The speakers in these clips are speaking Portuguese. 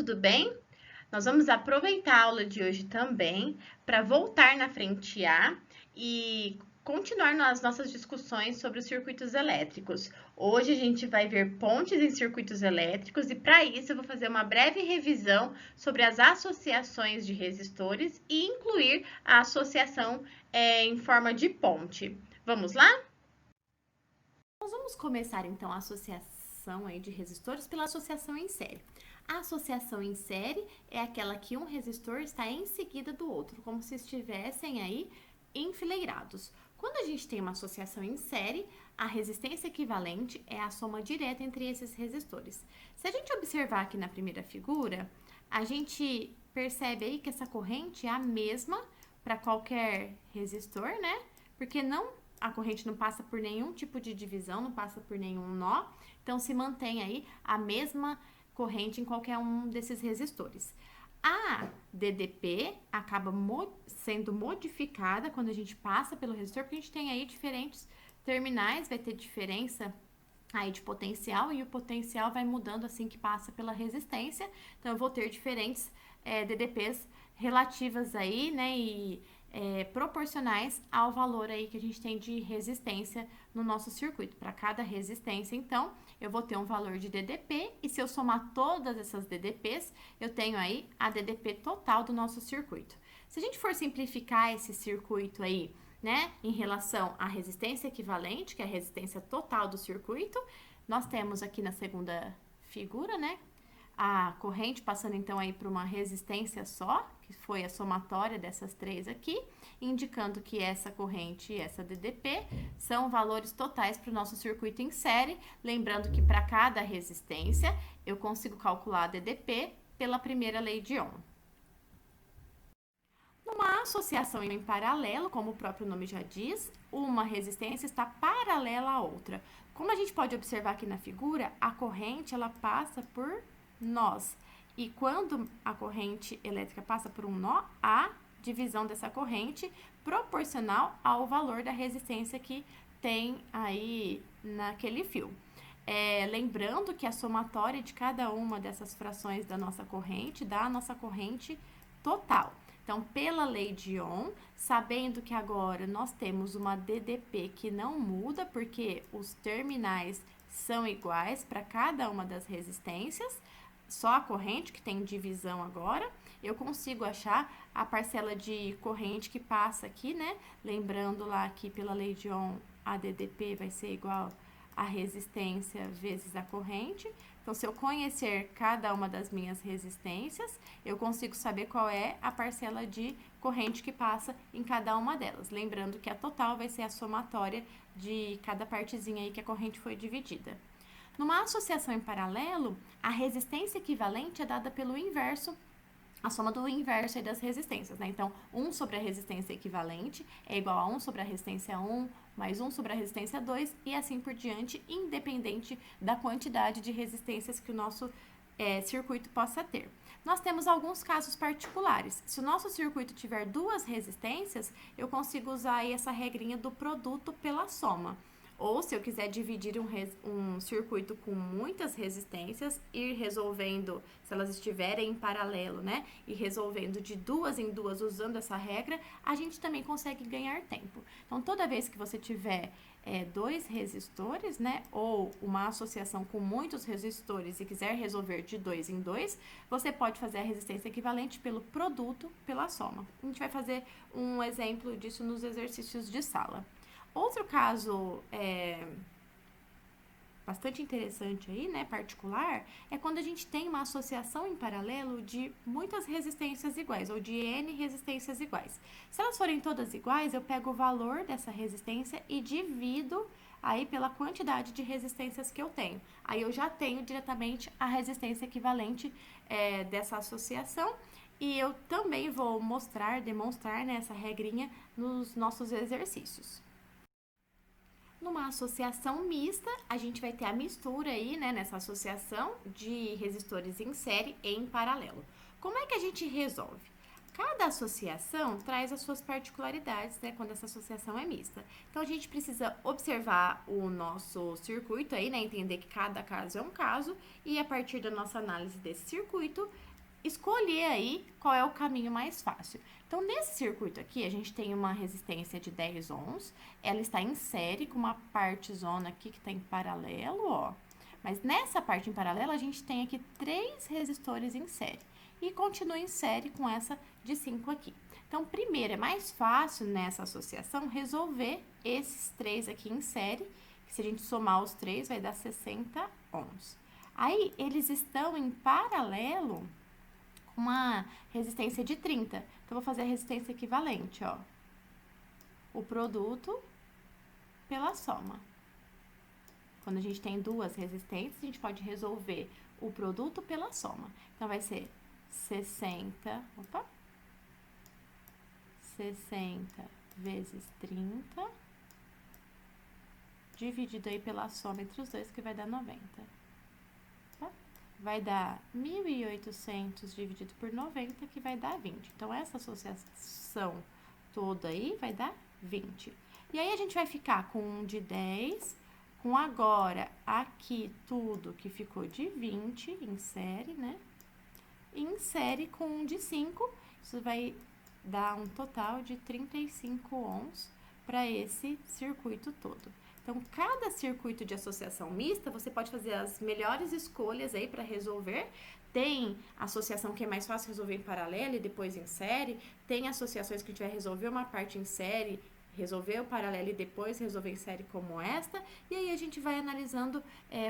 tudo bem? Nós vamos aproveitar a aula de hoje também para voltar na frente A e continuar nas nossas discussões sobre os circuitos elétricos. Hoje a gente vai ver pontes em circuitos elétricos e para isso eu vou fazer uma breve revisão sobre as associações de resistores e incluir a associação em forma de ponte. Vamos lá? Nós vamos começar então a associação aí de resistores pela associação em série. A associação em série é aquela que um resistor está em seguida do outro, como se estivessem aí enfileirados. Quando a gente tem uma associação em série, a resistência equivalente é a soma direta entre esses resistores. Se a gente observar aqui na primeira figura, a gente percebe aí que essa corrente é a mesma para qualquer resistor, né? Porque a corrente não passa por nenhum tipo de divisão, não passa por nenhum nó, então se mantém aí a mesma corrente em qualquer um desses resistores. A DDP acaba sendo modificada quando a gente passa pelo resistor, porque a gente tem aí diferentes terminais, vai ter diferença aí de potencial, e o potencial vai mudando assim que passa pela resistência, então eu vou ter diferentes DDPs relativas aí, né, e proporcionais ao valor aí que a gente tem de resistência no nosso circuito. Para cada resistência, então, eu vou ter um valor de DDP, e se eu somar todas essas DDPs, eu tenho aí a DDP total do nosso circuito. Se a gente for simplificar esse circuito aí, né, em relação à resistência equivalente, que é a resistência total do circuito, nós temos aqui na segunda figura, né, a corrente passando então aí para uma resistência só, que foi a somatória dessas três aqui, indicando que essa corrente e essa DDP são valores totais para o nosso circuito em série, lembrando que para cada resistência eu consigo calcular a DDP pela primeira lei de Ohm. Numa associação em paralelo, como o próprio nome já diz, uma resistência está paralela à outra. Como a gente pode observar aqui na figura, a corrente ela passa por nós. E quando a corrente elétrica passa por um nó, a divisão dessa corrente proporcional ao valor da resistência que tem aí naquele fio. Lembrando que a somatória de cada uma dessas frações da nossa corrente dá a nossa corrente total. Então, pela lei de Ohm, sabendo que agora nós temos uma DDP que não muda, porque os terminais são iguais para cada uma das resistências, só a corrente que tem divisão agora, eu consigo achar a parcela de corrente que passa aqui, né? Lembrando lá que pela lei de Ohm, a DDP vai ser igual a resistência vezes a corrente. Então, se eu conhecer cada uma das minhas resistências, eu consigo saber qual é a parcela de corrente que passa em cada uma delas. Lembrando que a total vai ser a somatória de cada partezinha aí que a corrente foi dividida. Numa associação em paralelo, a resistência equivalente é dada pelo inverso, a soma do inverso aí das resistências, né? Então, 1 sobre a resistência equivalente é igual a 1 sobre a resistência 1, mais 1 sobre a resistência 2, e assim por diante, independente da quantidade de resistências que o nosso circuito possa ter. Nós temos alguns casos particulares. Se o nosso circuito tiver duas resistências, eu consigo usar aí essa regrinha do produto pela soma. Ou se eu quiser dividir um circuito com muitas resistências, ir resolvendo, se elas estiverem em paralelo, né? E resolvendo de duas em duas usando essa regra, a gente também consegue ganhar tempo. Então, toda vez que você tiver dois resistores, né? Ou uma associação com muitos resistores e quiser resolver de dois em dois, você pode fazer a resistência equivalente pelo produto pela soma. A gente vai fazer um exemplo disso nos exercícios de sala. Outro caso bastante interessante aí, né, particular, é quando a gente tem uma associação em paralelo de muitas resistências iguais, ou de N resistências iguais. Se elas forem todas iguais, eu pego o valor dessa resistência e divido aí pela quantidade de resistências que eu tenho. Aí eu já tenho diretamente a resistência equivalente dessa associação, e eu também vou demonstrar né, essa regrinha nos nossos exercícios. Numa associação mista, a gente vai ter a mistura aí, né, nessa associação de resistores em série e em paralelo. Como é que a gente resolve? Cada associação traz as suas particularidades, né, quando essa associação é mista. Então, a gente precisa observar o nosso circuito aí, né, entender que cada caso é um caso, e a partir da nossa análise desse circuito, escolher aí qual é o caminho mais fácil. Então, nesse circuito aqui, a gente tem uma resistência de 10 ohms, ela está em série com uma parte zona aqui que está em paralelo, ó. Mas nessa parte em paralelo, a gente tem aqui 3 resistores em série. E continua em série com essa de 5 aqui. Então, primeiro, é mais fácil nessa associação resolver esses 3 aqui em série, que se a gente somar os 3, vai dar 60 ohms. Aí, eles estão em paralelo com uma resistência de 30. Então, eu vou fazer a resistência equivalente, ó. O produto pela soma. Quando a gente tem duas resistências, a gente pode resolver o produto pela soma. Então, vai ser 60 vezes 30, dividido aí pela soma entre os dois, que vai dar 90. Tá? Vai dar 1.800 dividido por 90, que vai dar 20. Então, essa associação toda aí vai dar 20. E aí, a gente vai ficar com um de 10, com agora aqui tudo que ficou de 20 em série, né? Em série com um de 5, isso vai dar um total de 35 ohms para esse circuito todo. Então, cada circuito de associação mista, você pode fazer as melhores escolhas aí para resolver. Tem associação que é mais fácil resolver em paralelo e depois em série. Tem associações que a gente vai resolver uma parte em série, resolver o paralelo e depois resolver em série como esta. E aí, a gente vai analisando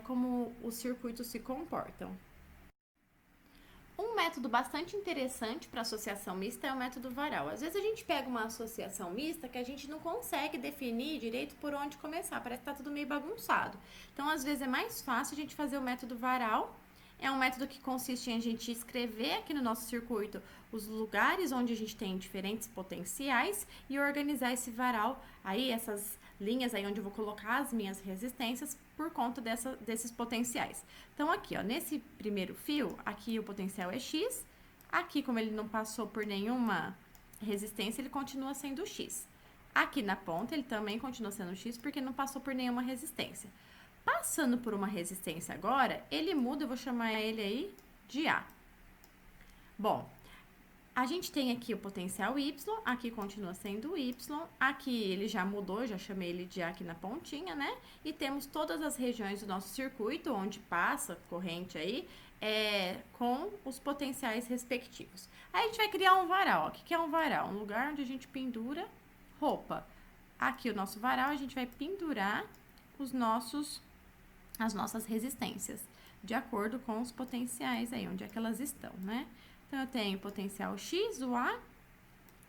como os circuitos se comportam. Um método bastante interessante para associação mista é o método varal. Às vezes a gente pega uma associação mista que a gente não consegue definir direito por onde começar, parece que está tudo meio bagunçado. Então, às vezes é mais fácil a gente fazer o método varal. É um método que consiste em a gente escrever aqui no nosso circuito os lugares onde a gente tem diferentes potenciais e organizar esse varal aí, essas linhas aí onde eu vou colocar as minhas resistências por conta desses potenciais. Então, aqui, ó, nesse primeiro fio, aqui o potencial é X, aqui, como ele não passou por nenhuma resistência, ele continua sendo X. Aqui na ponta, ele também continua sendo X, porque não passou por nenhuma resistência. Passando por uma resistência agora, ele muda, eu vou chamar ele aí de A. Bom, a gente tem aqui o potencial Y, aqui continua sendo Y, aqui ele já mudou, já chamei ele de A aqui na pontinha, né? E temos todas as regiões do nosso circuito, onde passa corrente aí, com os potenciais respectivos. Aí a gente vai criar um varal. O que é um varal? Um lugar onde a gente pendura roupa. Aqui o nosso varal, a gente vai pendurar as nossas resistências, de acordo com os potenciais aí, onde é que elas estão, né? Então, eu tenho o potencial X, o A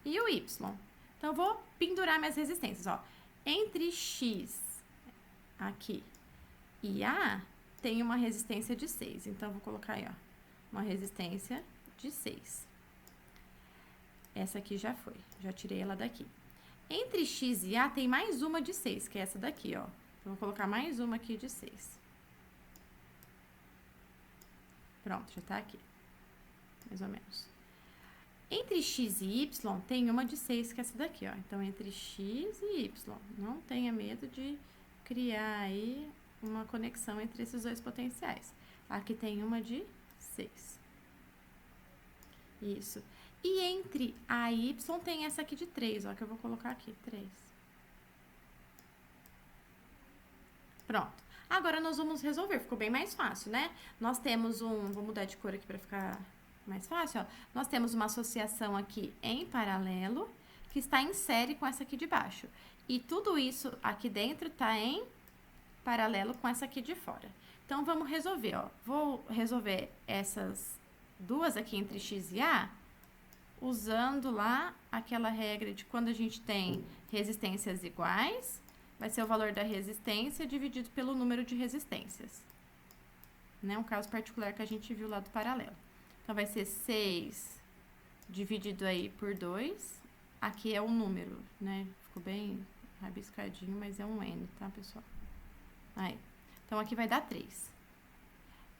e o Y. Então, eu vou pendurar minhas resistências, ó. Entre X aqui e A, tem uma resistência de 6. Então, eu vou colocar aí, ó, uma resistência de 6. Essa aqui já foi, já tirei ela daqui. Entre X e A, tem mais uma de 6, que é essa daqui, ó. Então, vou colocar mais uma aqui de 6. Pronto, já tá aqui. Mais ou menos. Entre X e Y, tem uma de 6, que é essa daqui, ó. Então, entre X e Y, não tenha medo de criar aí uma conexão entre esses dois potenciais. Aqui tem uma de 6. Isso. E entre A e Y, tem essa aqui de 3, ó, que eu vou colocar aqui, 3. Pronto. Agora, nós vamos resolver. Ficou bem mais fácil, né? Nós temos vou mudar de cor aqui para ficar mais fácil, ó. Nós temos uma associação aqui em paralelo, que está em série com essa aqui de baixo. E tudo isso aqui dentro está em paralelo com essa aqui de fora. Então, vamos resolver, ó. Vou resolver essas duas aqui entre X e A, usando lá aquela regra de quando a gente tem resistências iguais, vai ser o valor da resistência dividido pelo número de resistências. Né? Um caso particular que a gente viu lá do paralelo. Então, vai ser 6 dividido aí por 2. Aqui é um número, né? Ficou bem rabiscadinho, mas é um N, tá, pessoal? Aí. Então, aqui vai dar 3.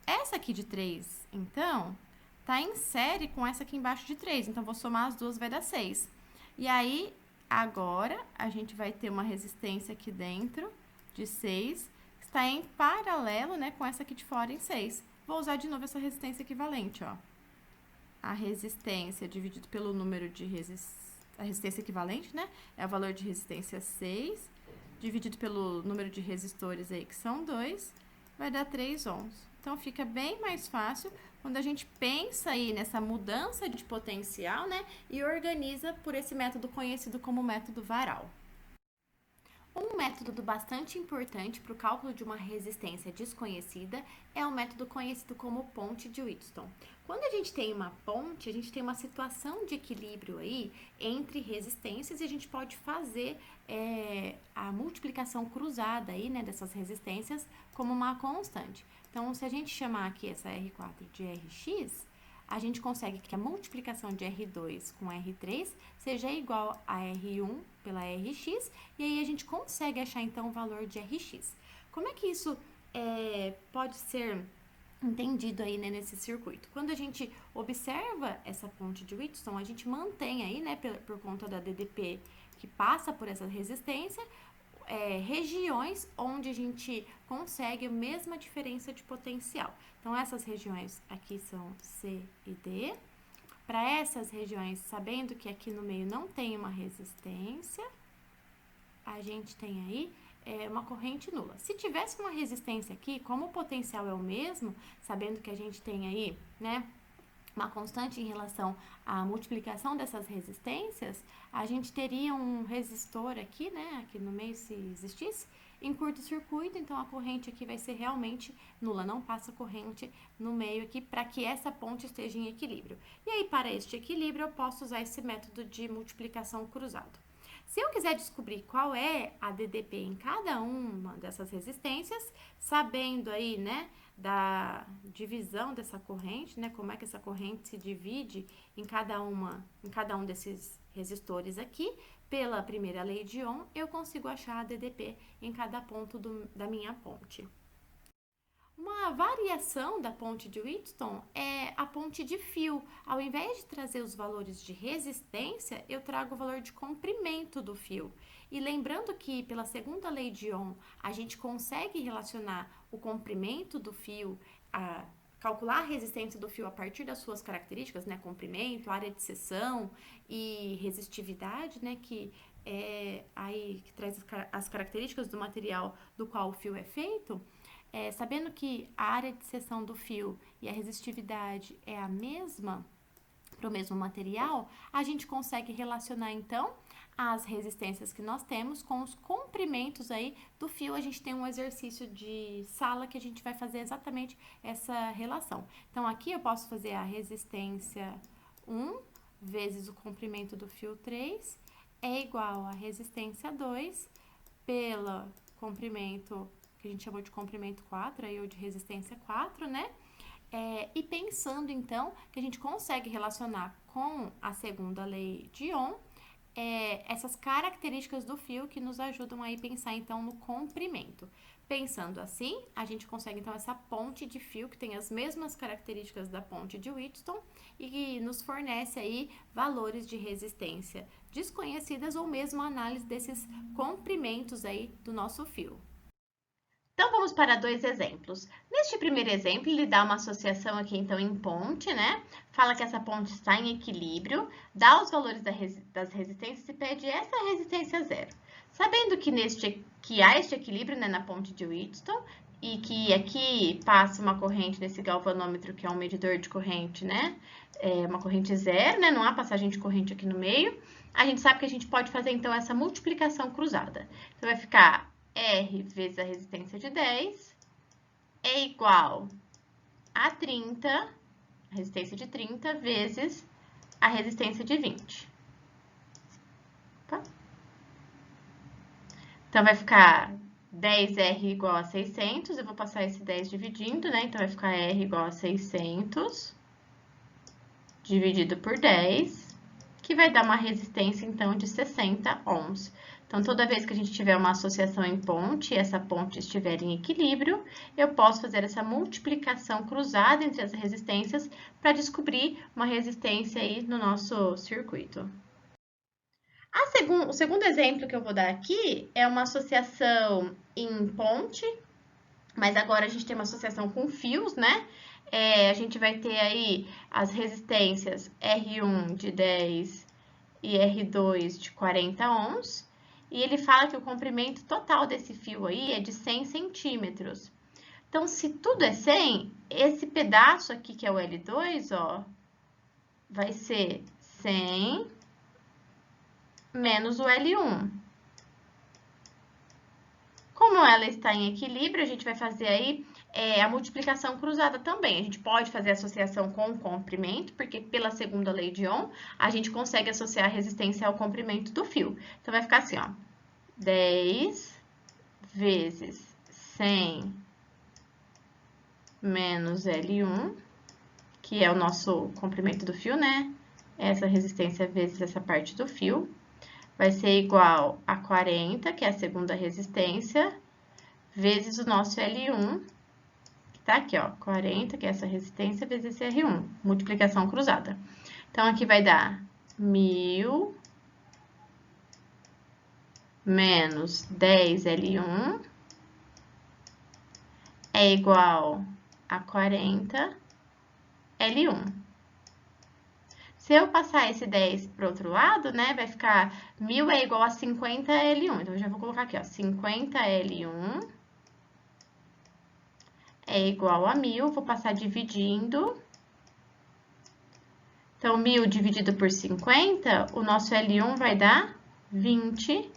Essa aqui de 3, então, tá em série com essa aqui embaixo de 3. Então, vou somar as duas, vai dar 6. E aí, agora, a gente vai ter uma resistência aqui dentro de 6, que está em paralelo, né, com essa aqui de fora em 6. Vou usar de novo essa resistência equivalente, ó. a resistência dividido pelo número de a resistência equivalente, né? É o valor de resistência 6, dividido pelo número de resistores aí, que são 2, vai dar 3 ohms. Então, fica bem mais fácil quando a gente pensa aí nessa mudança de potencial, né? E organiza por esse método conhecido como método varal. Um método bastante importante para o cálculo de uma resistência desconhecida é o método conhecido como ponte de Wheatstone. Quando a gente tem uma ponte, a gente tem uma situação de equilíbrio aí entre resistências e a gente pode fazer a multiplicação cruzada aí, né, dessas resistências como uma constante. Então, se a gente chamar aqui essa R4 de Rx, a gente consegue que a multiplicação de R2 com R3 seja igual a R1 pela Rx, e aí a gente consegue achar, então, o valor de Rx. Como é que isso pode ser entendido aí, né, nesse circuito? Quando a gente observa essa ponte de Wheatstone, a gente mantém aí, né, por conta da DDP que passa por essa resistência, regiões onde a gente consegue a mesma diferença de potencial. Então, essas regiões aqui são C e D. Para essas regiões, sabendo que aqui no meio não tem uma resistência, a gente tem aí uma corrente nula. Se tivesse uma resistência aqui, como o potencial é o mesmo, sabendo que a gente tem aí, né, uma constante em relação à multiplicação dessas resistências, a gente teria um resistor aqui, né, aqui no meio, se existisse, em curto-circuito, então a corrente aqui vai ser realmente nula, não passa corrente no meio aqui para que essa ponte esteja em equilíbrio. E aí, para este equilíbrio, eu posso usar esse método de multiplicação cruzado. Se eu quiser descobrir qual é a DDP em cada uma dessas resistências, sabendo aí, né, da divisão dessa corrente, né, como é que essa corrente se divide em cada um desses resistores aqui, pela primeira lei de Ohm, eu consigo achar a DDP em cada ponto da minha ponte. Uma variação da ponte de Wheatstone é a ponte de fio. Ao invés de trazer os valores de resistência, eu trago o valor de comprimento do fio. E lembrando que, pela segunda lei de Ohm, a gente consegue relacionar o comprimento do fio, calcular a resistência do fio a partir das suas características, né? Comprimento, área de seção e resistividade, né? Que traz as características do material do qual o fio é feito. Sabendo que a área de seção do fio e a resistividade é a mesma para o mesmo material, a gente consegue relacionar então as resistências que nós temos com os comprimentos aí do fio. A gente tem um exercício de sala que a gente vai fazer exatamente essa relação. Então, aqui eu posso fazer a resistência 1 vezes o comprimento do fio 3 é igual a resistência 2 pelo comprimento que a gente chamou de comprimento 4, aí ou de resistência 4, né? E pensando, então, que a gente consegue relacionar com a segunda lei de Ohm, essas características do fio que nos ajudam aí a pensar, então, no comprimento. Pensando assim, a gente consegue, então, essa ponte de fio que tem as mesmas características da ponte de Wheatstone e que nos fornece aí valores de resistência desconhecidas ou mesmo análise desses comprimentos aí do nosso fio. Então, vamos para dois exemplos. Neste primeiro exemplo, ele dá uma associação aqui, então, em ponte, né? Fala que essa ponte está em equilíbrio, dá os valores das resistências e pede essa resistência zero. Sabendo que há este equilíbrio, né, na ponte de Wheatstone, e que aqui passa uma corrente nesse galvanômetro, que é um medidor de corrente, né? Uma corrente zero, né? Não há passagem de corrente aqui no meio. A gente sabe que a gente pode fazer, então, essa multiplicação cruzada. Então, vai ficar R vezes a resistência de 10 é igual a 30, a resistência de 30, vezes a resistência de 20. Tá? Então, vai ficar 10R igual a 600, eu vou passar esse 10 dividindo, né? Então, vai ficar R igual a 600, dividido por 10, que vai dar uma resistência, então, de 60 ohms. Então, toda vez que a gente tiver uma associação em ponte e essa ponte estiver em equilíbrio, eu posso fazer essa multiplicação cruzada entre as resistências para descobrir uma resistência aí no nosso circuito. O segundo exemplo que eu vou dar aqui é uma associação em ponte, mas agora a gente tem uma associação com fios, né? a gente vai ter aí as resistências R1 de 10 e R2 de 40 ohms. E ele fala que o comprimento total desse fio aí é de 100 centímetros. Então, se tudo é 100, esse pedaço aqui, que é o L2, ó, vai ser 100 menos o L1. Como ela está em equilíbrio, a gente vai fazer aí a multiplicação cruzada também. A gente pode fazer associação com o comprimento, porque pela segunda lei de Ohm, a gente consegue associar a resistência ao comprimento do fio. Então, vai ficar assim, ó, 10 vezes 100 menos L1, que é o nosso comprimento do fio, né? Essa resistência vezes essa parte do fio, vai ser igual a 40, que é a segunda resistência, vezes o nosso L1, que tá aqui, ó, 40, que é essa resistência, vezes esse R1, multiplicação cruzada. Então, aqui vai dar 1000 menos 10L1 é igual a 40 L1. Se eu passar esse 10 para o outro lado, né, vai ficar 1000 é igual a 50 L1. Então, eu já vou colocar aqui, ó, 50 L1 é igual a 1000. Vou passar dividindo. Então, 1000 dividido por 50, o nosso L1 vai dar 20.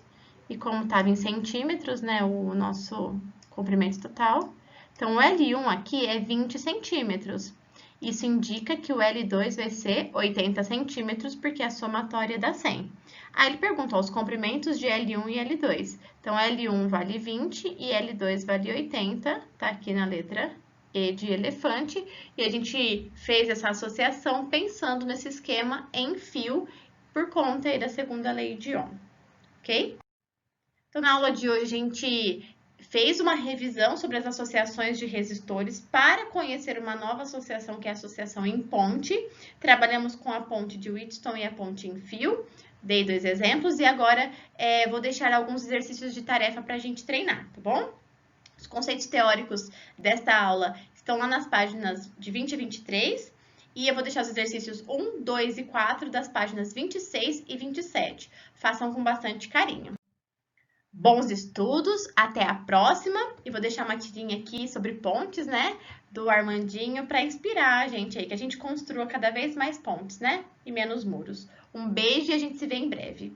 E como estava em centímetros, né, o nosso comprimento total, então, o L1 aqui é 20 centímetros. Isso indica que o L2 vai ser 80 centímetros, porque a somatória dá 100. Aí, ele perguntou os comprimentos de L1 e L2. Então, L1 vale 20 e L2 vale 80, tá aqui na letra E de elefante. E a gente fez essa associação pensando nesse esquema em fio, por conta aí da segunda lei de Ohm, ok? Então, na aula de hoje, a gente fez uma revisão sobre as associações de resistores para conhecer uma nova associação, que é a associação em ponte. Trabalhamos com a ponte de Wheatstone e a ponte em fio. Dei 2 exemplos e agora vou deixar alguns exercícios de tarefa para a gente treinar, tá bom? Os conceitos teóricos desta aula estão lá nas páginas de 20 a 23. E eu vou deixar os exercícios 1, 2 e 4 das páginas 26 e 27. Façam com bastante carinho. Bons estudos, até a próxima. E vou deixar uma tirinha aqui sobre pontes, né? Do Armandinho, para inspirar a gente aí, que a gente construa cada vez mais pontes, né? E menos muros. Um beijo e a gente se vê em breve.